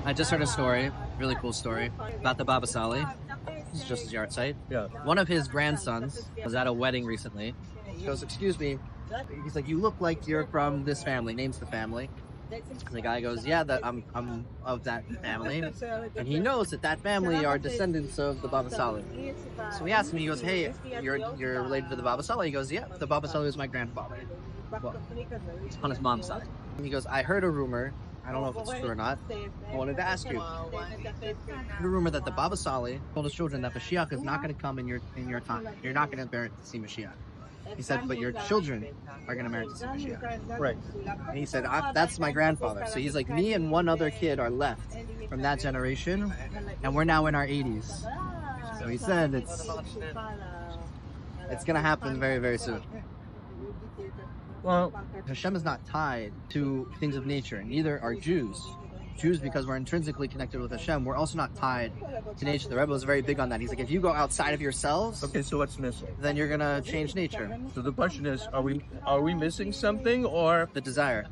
I just heard a story, really cool story, about the Baba Sali. It's just his yard site. Yeah. One of his grandsons was at a wedding recently. He goes, "Excuse me." He's like, "You look like you're from this family." Names the family. And the guy goes, "Yeah, I'm of that family." And he knows that family are descendants of the Baba Sali. So he asks him, he goes, "Hey, you're related to the Baba Sali?" He goes, "Yeah, the Baba Sali was my grandfather." Well, on his mom's side. And he goes, "I heard a rumor. I don't know if it's true or not. I wanted to ask you. I heard a rumor that the Baba Sali told his children that Mashiach is not going to come in your time. You're not going to merit to see Mashiach." He said, "But your children are going to merit to see Mashiach." Right. And he said, "That's my grandfather." So he's like, me and one other kid are left from that generation, and we're now in our 80s. So he said it's going to happen very, very soon. Well, Hashem is not tied to things of nature, and neither are Jews. Jews, because we're intrinsically connected with Hashem, we're also not tied to nature. The Rebbe was very big on that. He's like, if you go outside of yourselves, okay, so what's missing? then you're gonna change nature. So the question is, are we missing something, or The desire.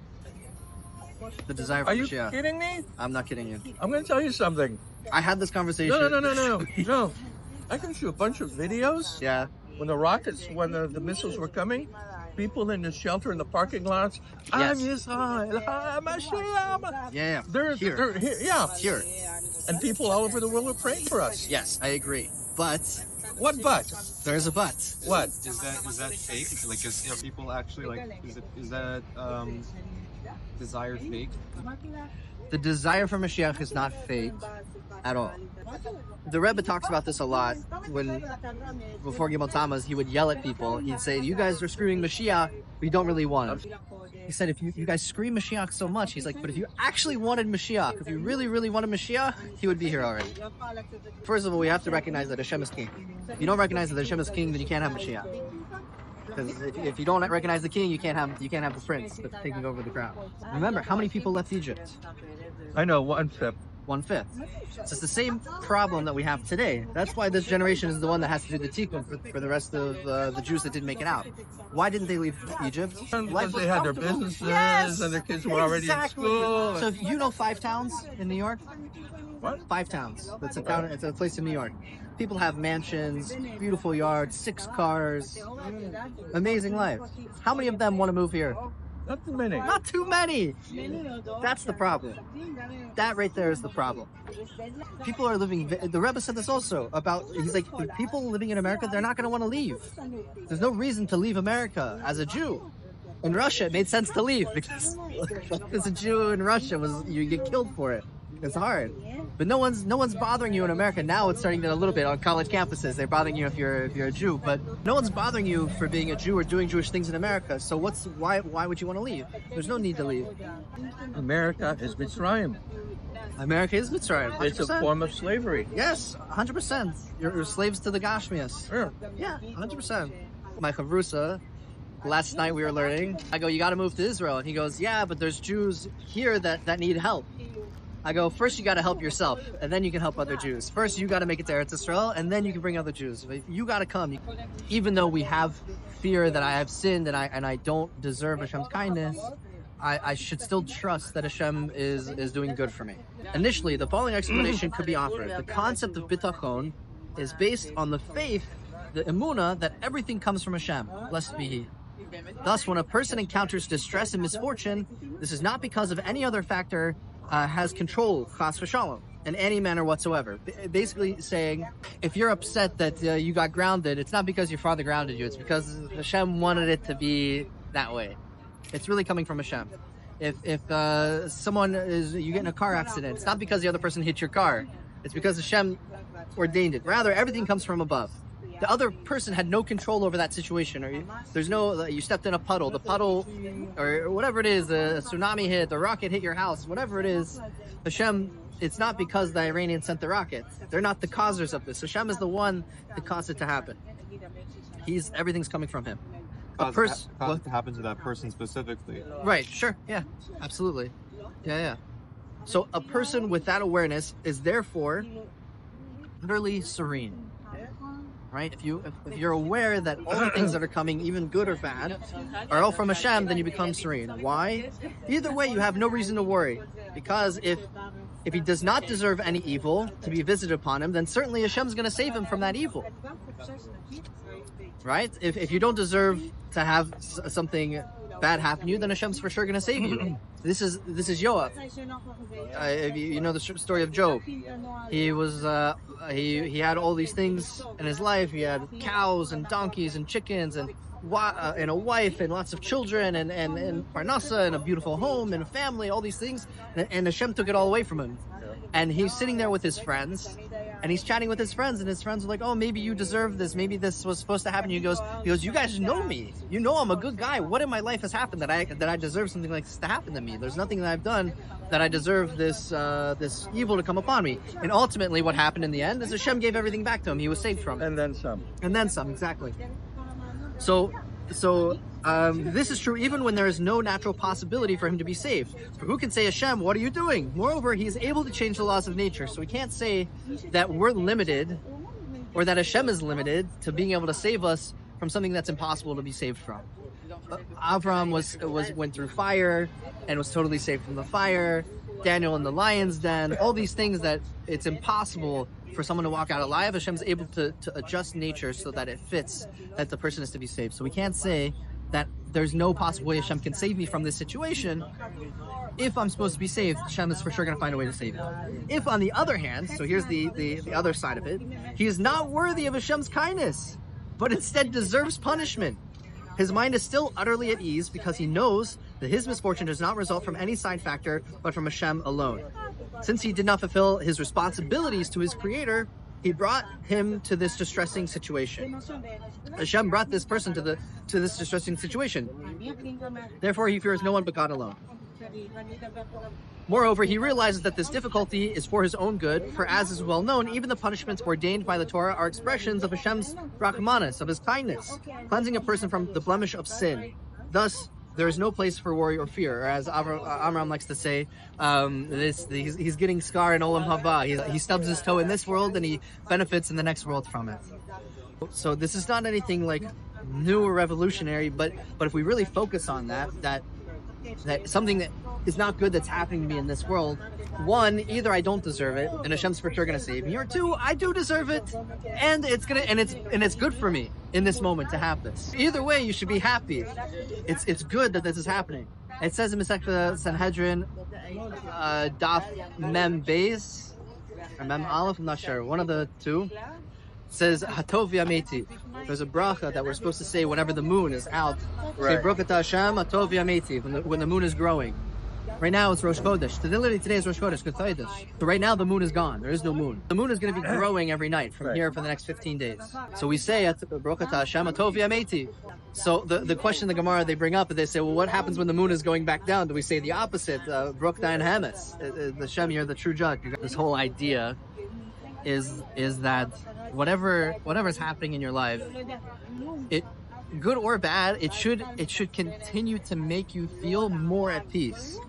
The desire for are you Mashiach. kidding me? I'm not kidding you. I'm going to tell you something. I had this conversation. No. I can show a bunch of videos Yeah. when the missiles were coming. People in the shelter in the parking lots. Yes. I'm Yisrael, I'm Mashiach. Yeah. They're here. Yeah. Here. And people all over the world are praying for us. Yes, I agree. But What but? there's a but. What? Is that fake? Like, are people actually like? Is that desire fake? The desire for Mashiach is not fake at all. The Rebbe talks about this a lot. Before Gimel Tammuz, he would yell at people. He'd say, "You guys are screaming Mashiach, we don't really want him." He said, "If you guys scream Mashiach so much," he's like, "but if you actually wanted Mashiach, if you really, really wanted Mashiach, he would be here already." First of all, we have to recognize that Hashem is king. If you don't recognize that Hashem is king, then you can't have Mashiach. Because if you don't recognize the king, you can't have the prince that's taking over the crown. Remember, how many people left Egypt? I know, 1/5. 1/5. So it's the same problem that we have today. That's why this generation is the one that has to do the tikkun for the rest of the Jews that didn't make it out. Why didn't they leave Egypt? Because they had their businesses and their kids were already in school. So if you know 5 towns in New York? What? 5 towns. That's a town. It's a place in New York. People have mansions, beautiful yards, 6 cars, amazing life. How many of them want to move here? Not too many. Not too many. That's the problem. That right there is the problem. People are living. The Rebbe said this also about. He's like, the people living in America, they're not going to want to leave. There's no reason to leave America as a Jew. In Russia, it made sense to leave because as a Jew in Russia you get killed for it. It's hard. But no one's bothering you in America. Now it's starting to a little bit on college campuses. They're bothering you if you're a Jew, but no one's bothering you for being a Jew or doing Jewish things in America. So why would you want to leave? There's no need to leave. America is Mitzrayim. America is Mitzrayim. 100%. It's a form of slavery. Yes, 100%. You're slaves to the Gashmias. Sure. Yeah, 100%. My chavrusa, last night we were learning. I go, "You got to move to Israel," and he goes, "Yeah, but there's Jews here that need help." I go, "First you got to help yourself, and then you can help other Jews. First you got to make it to Eretz Israel, and then you can bring other Jews. You got to come." Even though we have fear that I have sinned and I don't deserve Hashem's kindness, I should still trust that Hashem is doing good for me. Initially, the following explanation could be offered. The concept of Bitachon is based on the faith, the emunah, that everything comes from Hashem. Blessed be He. Thus, when a person encounters distress and misfortune, this is not because of any other factor has control, chas v'shalom, in any manner whatsoever. Basically saying, if you're upset that you got grounded, it's not because your father grounded you, it's because Hashem wanted it to be that way. It's really coming from Hashem. If someone you get in a car accident, it's not because the other person hit your car, it's because Hashem ordained it. Rather, everything comes from above. The other person had no control over that situation, or you stepped in a puddle, the puddle, or whatever it is, a tsunami hit, the rocket hit your house, whatever it is, Hashem, it's not because the Iranians sent the rocket. They're not the causers of this. Hashem is the one that caused it to happen. Everything's coming from Him. Caused it to happen to that person specifically. Right, sure, yeah, absolutely. Yeah. So a person with that awareness is therefore utterly serene. Right? If you're aware that all the things that are coming, even good or bad, are all from Hashem, then you become serene. Why? Either way, you have no reason to worry. Because if if he does not deserve any evil to be visited upon him, then certainly Hashem's going to save him from that evil. Right? If you don't deserve to have something bad happen to you, then Hashem's for sure going to save you. This is Yoav. You know the story of Job. He was he had all these things in his life. He had cows and donkeys and chickens and a wife and lots of children and parnasa and a beautiful home and a family, all these things, and Hashem took it all away from him. And he's sitting there with his friends, and he's chatting with his friends, and his friends are like, "Oh, maybe you deserve this. Maybe this was supposed to happen." He goes, "You guys know me. You know I'm a good guy. What in my life has happened that I deserve something like this to happen to me? There's nothing that I've done that I deserve this evil to come upon me." And ultimately, what happened in the end is Hashem gave everything back to him. He was saved from it. And then some. And then some, exactly. So this is true even when there is no natural possibility for him to be saved. For who can say, Hashem, what are you doing? Moreover, he is able to change the laws of nature. So we can't say that we're limited or that Hashem is limited to being able to save us from something that's impossible to be saved from. Avram went through fire and was totally saved from the fire. Daniel in the lion's den. All these things that it's impossible for someone to walk out alive. Hashem's able to adjust nature so that it fits that the person is to be saved. So we can't say that there's no possible way Hashem can save me from this situation. If I'm supposed to be saved, Hashem is for sure going to find a way to save me. If, on the other hand, so here's the other side of it, he is not worthy of Hashem's kindness, but instead deserves punishment. His mind is still utterly at ease because he knows that his misfortune does not result from any side factor, but from Hashem alone. Since he did not fulfill his responsibilities to his creator, he brought him to this distressing situation. Hashem brought this person to this distressing situation. Therefore, he fears no one but God alone. Moreover, he realizes that this difficulty is for his own good, for as is well known, even the punishments ordained by the Torah are expressions of Hashem's rachmanis, of his kindness, cleansing a person from the blemish of sin. Thus, there is no place for worry or fear, or as Amram likes to say, he's getting scar in Olam Haba. He stubs his toe in this world and he benefits in the next world from it. So this is not anything like new or revolutionary, but if we really focus on that something that is not good that's happening to me in this world, one, either I don't deserve it and Hashem's for sure gonna save me, or two, I do deserve it and it's good for me in this moment to have this. Either way, you should be happy. It's good that this is happening. It says in Masechta Sanhedrin, Daf Mem Beis or Mem Aleph, I'm not sure, one of the two, says Hatov Yameti. There's a bracha that we're supposed to say whenever the moon is out. Right. Say Baruch Atah Hashem Hatov Yameti when the moon is growing. Right now it's Rosh Chodesh. Today is Rosh Chodesh. So right now the moon is gone. There is no moon. The moon is going to be growing every night from here for the next 15 days. So we say Baruch Atah Hashem Hatov Yameti. So the question the Gemara they bring up, they say, well, what happens when the moon is going back down? Do we say the opposite? Baruch Dayan Hamas. The Shem, you're the true judge. This whole idea is that whatever's happening in your life, it good or bad, it should continue to make you feel more at peace.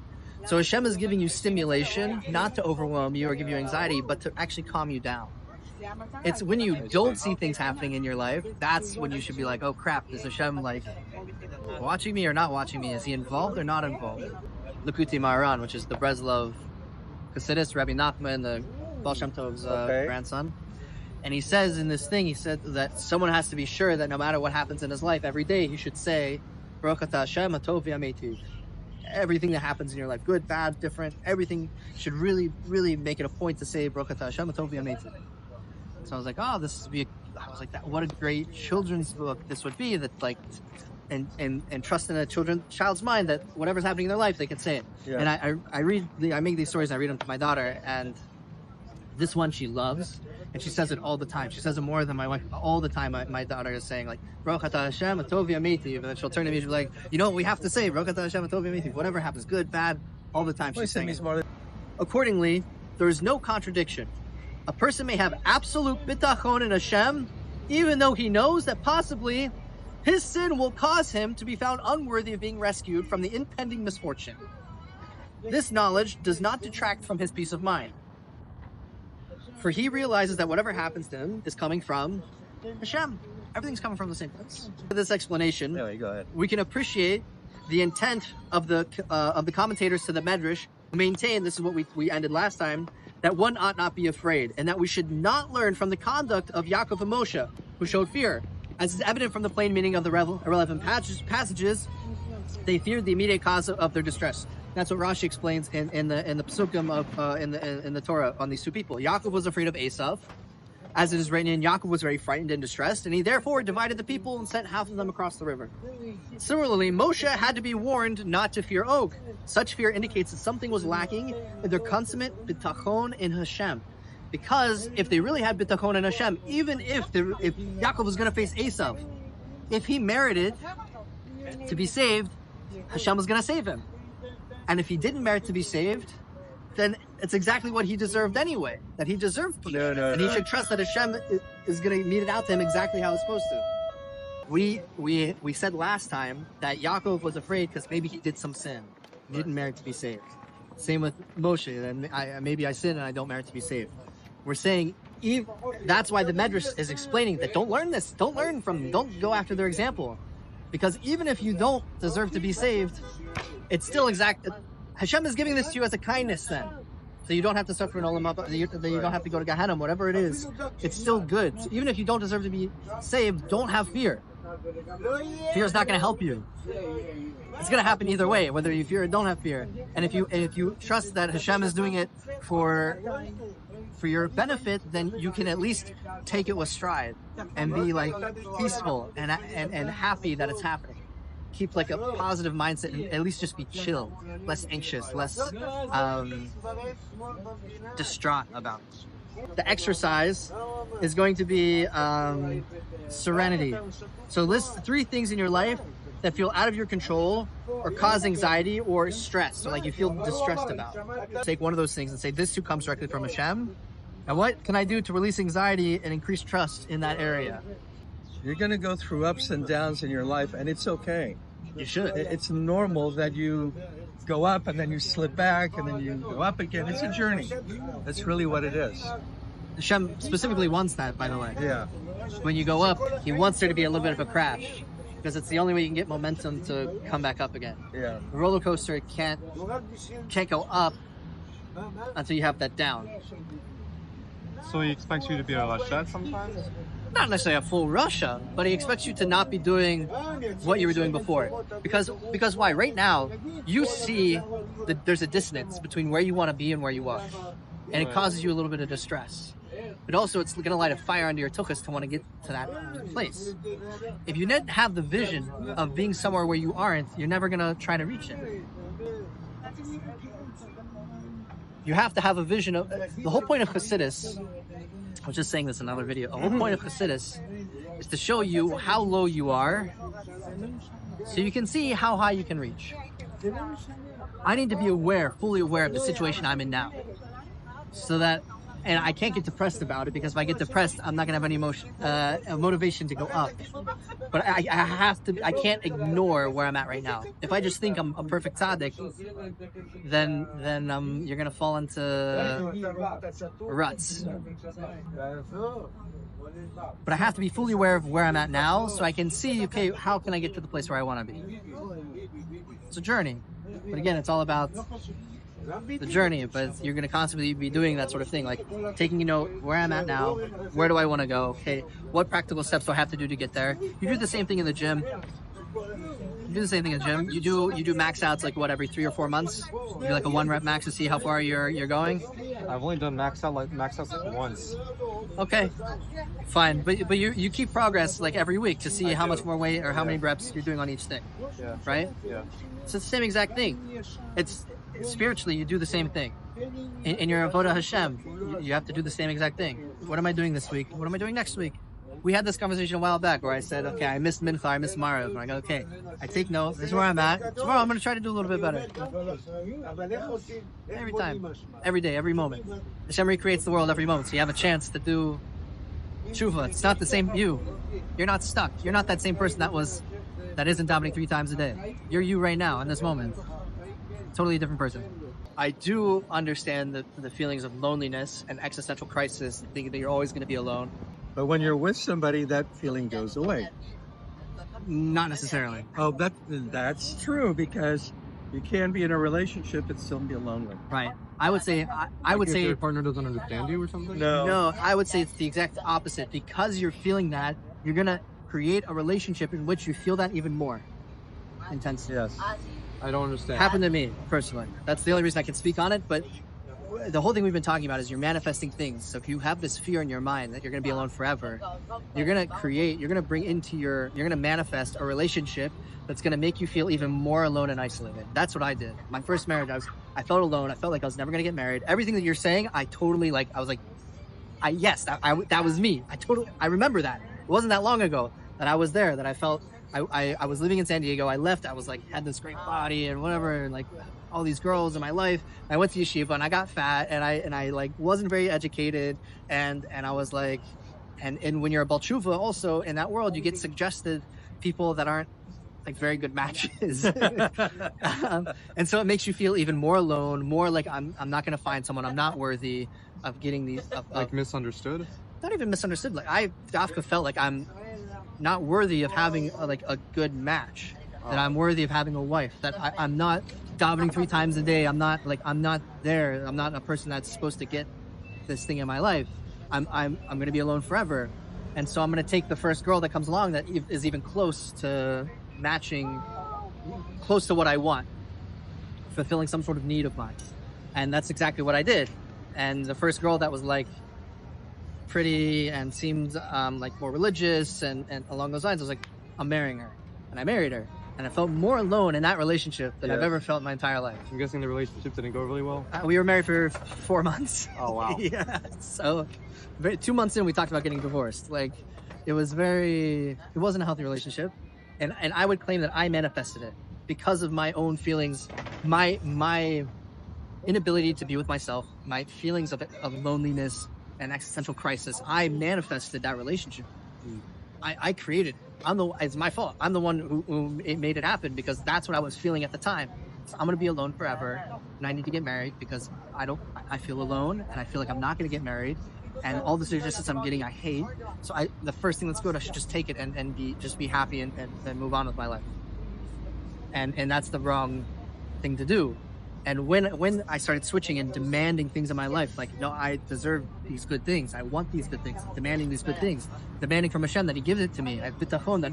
So Hashem is giving you stimulation, not to overwhelm you or give you anxiety, but to actually calm you down. It's when you don't see things happening in your life, that's when you should be like, oh crap, is Hashem like watching me or not watching me? Is he involved or not involved? Likutei Moharan, which is the Breslov Chassidus, Rabbi Nachman, the Baal Shem Tov's grandson. And he says in this thing, he said that someone has to be sure that no matter what happens in his life, every day he should say, Baruch Atah Hashem Hatov V'Yametiv. Everything that happens in your life, good, bad, different, everything should really, really make it a point to say Baruch Atah Hashem Hatov V'Yametiv. So I was like, oh, I was like, what a great children's book this would be, that like, and trust in a child's mind that whatever's happening in their life, they can say it. Yeah. And I make these stories, and I read them to my daughter, and this one she loves, and she says it all the time. She says it more than my wife. All the time my daughter is saying like, Baruch Atah Hashem Hatov V'Yametiv, and then she'll turn to me and she'll be like, you know what we have to say, Baruch Atah Hashem Hatov V'Yametiv, whatever happens, good, bad, all the time she's saying it. Accordingly, there is no contradiction. A person may have absolute bitachon in Hashem, even though he knows that possibly his sin will cause him to be found unworthy of being rescued from the impending misfortune. This knowledge does not detract from his peace of mind, for he realizes that whatever happens to him is coming from Hashem. Everything's coming from the same place. With this explanation, go ahead. We can appreciate the intent of the commentators to the Medrash Maintain, this is what we ended last time, that one ought not be afraid, and that we should not learn from the conduct of Yaakov and Moshe, who showed fear. As is evident from the plain meaning of the relevant passages, they feared the immediate cause of their distress. That's what Rashi explains in the Psukim of in the Torah on these two people. Yaakov was afraid of Esav, as it is written in, Yaakov was very frightened and distressed, and he therefore divided the people and sent half of them across the river. Similarly, Moshe had to be warned not to fear Og. Such fear indicates that something was lacking in their consummate Bitachon in Hashem. Because if they really had Bitachon in Hashem, even if Yaakov was going to face Esav, if he merited to be saved, Hashem was going to save him. And if he didn't merit to be saved, then it's exactly what he deserved anyway. That he deserved peace. And he should trust that Hashem is going to mete it out to him exactly how it's supposed to. We said last time that Yaakov was afraid because maybe he did some sin. He didn't merit to be saved. Same with Moshe. And maybe I sin and I don't merit to be saved. We're saying that's why the Medrash is explaining that don't learn this. Don't go after their example. Because even if you don't deserve to be saved, it's still Hashem is giving this to you as a kindness then. So you don't have to suffer an olam haba, you don't have to go to Gehenna, whatever it is. It's still good. So even if you don't deserve to be saved, don't have fear. Fear is not going to help you. It's going to happen either way, whether you fear or don't have fear. And if you trust that Hashem is doing it for your benefit, then you can at least take it with stride and be like peaceful and happy that it's happening. Keep like a positive mindset and at least just be chill, less anxious, less distraught about it. The exercise is going to be serenity. So list 3 things in your life that feel out of your control or cause anxiety or stress. So like you feel distressed about. Take one of those things and say, this too comes directly from Hashem. And what can I do to release anxiety and increase trust in that area? You're going to go through ups and downs in your life, and it's okay. You should. It's normal that you go up and then you slip back and then you go up again. It's a journey. That's really what it is. Hashem specifically wants that, by the way. Yeah. When you go up, he wants there to be a little bit of a crash, because it's the only way you can get momentum to come back up again. Yeah. The roller coaster can't go up until you have that down. So he expects you to be a Rasha sometimes? Not necessarily a full Russia, but he expects you to not be doing what you were doing before. Because why? Right now, you see that there's a dissonance between where you want to be and where you are. And it causes you a little bit of distress. But also, it's going to light a fire under your tuchus to want to get to that place. If you didn't have the vision of being somewhere where you aren't, you're never going to try to reach it. You have to have a vision of... The whole point of Chassidus... I was just saying this in another video. The whole point of Chassidus is to show you how low you are so you can see how high you can reach. I need to be fully aware of the situation I'm in now. So that, and I can't get depressed about it, because if I get depressed, I'm not going to have any motivation to go up. But I can't ignore where I'm at right now. If I just think I'm a perfect tzaddik, then you're going to fall into ruts. But I have to be fully aware of where I'm at now, so I can see, okay, how can I get to the place where I want to be? It's a journey. But again, it's all about the journey, but you're going to constantly be doing that sort of thing, like taking where I'm at now, where do I want to go, okay, what practical steps do I have to do to get there. You do the same thing in the gym. You do max outs like what, every 3 or 4 months? You do like a 1 rep max to see how far you're going. I've only done max outs like once. Okay, fine, but you keep progress like every week to see how much more weight or how many reps you're doing on each thing. Yeah. Right? Yeah. So it's the same exact thing. It's spiritually, you do the same thing. In your avodah Hashem, you have to do the same exact thing. What am I doing this week? What am I doing next week? We had this conversation a while back where I said, okay, I missed Mincha, I missed Marav. And I go, okay, I take note. This is where I'm at. Tomorrow I'm going to try to do a little bit better. Every time, every day, every moment. Hashem recreates the world every moment, so you have a chance to do tshuva. It's not the same you. You're not stuck. You're not that same person that isn't davening 3 times a day. You're you right now in this moment. Totally a different person. I do understand the feelings of loneliness and existential crisis, thinking that you're always going to be alone. But when you're with somebody, that feeling goes away. Not necessarily. Oh, that's true, because You can be in a relationship and still be lonely. Right. I would say, I would If say, your partner doesn't understand you or something. no, I would say it's the exact opposite. Because you're feeling that, you're going to create a relationship in which you feel that even more intensely. Yes. I don't understand. Happened to me personally. That's the only reason I can speak on it. But the whole thing we've been talking about is you're manifesting things. So if you have this fear in your mind that you're going to be alone forever, you're going to bring into you're going to manifest a relationship that's going to make you feel even more alone and isolated. That's what I did. My first marriage, I felt alone. I felt like I was never going to get married. Everything that you're saying, I totally like. I was like, that was me. I remember that. It wasn't that long ago that I was there. That I felt. I was living in San Diego. I left. I was like, had this great body and whatever, and like all these girls in my life. I went to yeshiva and I got fat and I like wasn't very educated and I was like, and when you're a Baal Tshuva also in that world, you get suggested people that aren't like very good matches. And so it makes you feel even more alone, more like I'm not going to find someone. I'm not worthy of getting these. Like misunderstood? Not even misunderstood. Like I Dafka felt like I'm not worthy of having a good match. That I'm worthy of having a wife. That I'm not davening 3 times a day. I'm not there. I'm not a person that's supposed to get this thing in my life. I'm going to be alone forever. And so I'm going to take the first girl that comes along that is even close to matching, close to what I want, fulfilling some sort of need of mine. And that's exactly what I did. And the first girl that was like pretty and seemed like more religious and along those lines, I was like, I'm marrying her. And I married her. And I felt more alone in that relationship than I've ever felt in my entire life. I'm guessing the relationship didn't go really well. We were married for 4 months. Oh wow. Yeah. So 2 months in, we talked about getting divorced. Like it wasn't a healthy relationship. And I would claim that I manifested it because of my own feelings, my inability to be with myself, my feelings of loneliness and existential crisis. I manifested that relationship. I created it. It's my fault. I'm the one who made it happen because that's what I was feeling at the time. So I'm going to be alone forever and I need to get married because I feel alone and I feel like I'm not going to get married and all the suggestions I'm getting, I hate. So the first thing that's good, I should just take it and be happy and move on with my life. And that's the wrong thing to do. And when I started switching and demanding things in my life, like, no, I deserve these good things. I want these good things. Demanding these good things. Demanding from Hashem that He gives it to me. I have Bitachon that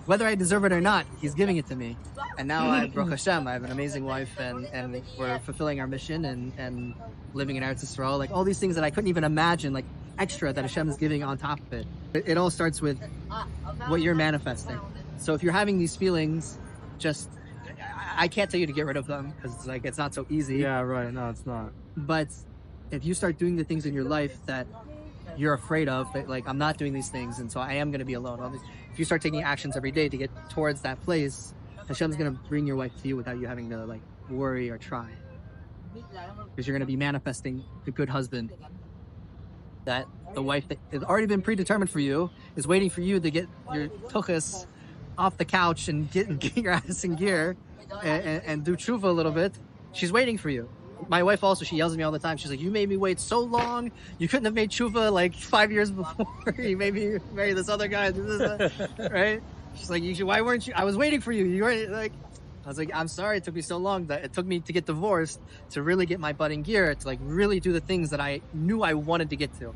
whether I deserve it or not, He's giving it to me. And now Baruch Hashem, I have an amazing wife and we're fulfilling our mission and living in Eretz Yisrael. Like all these things that I couldn't even imagine, like extra that Hashem is giving on top of it. It all starts with what you're manifesting. So if you're having these feelings, I can't tell you to get rid of them because it's not so easy. Yeah, right. No, it's not. But if you start doing the things in your life that you're afraid of, that like I'm not doing these things, and so I am going to be alone. If you start taking actions every day to get towards that place, Hashem's going to bring your wife to you without you having to like worry or try, because you're going to be manifesting the good husband. That the wife that has already been predetermined for you is waiting for you to get your tuchus off the couch and get your ass in gear. And do tshuva a little bit. She's waiting for you. My wife also, she yells at me all the time. She's like, you made me wait so long. You couldn't have made tshuva like 5 years before. You made me marry this other guy. Right? She's like, why weren't you? I was waiting for you. You were like, I was like, I'm sorry it took me so long. That it took me to get divorced to really get my butt in gear, to like really do the things that I knew I wanted to get to.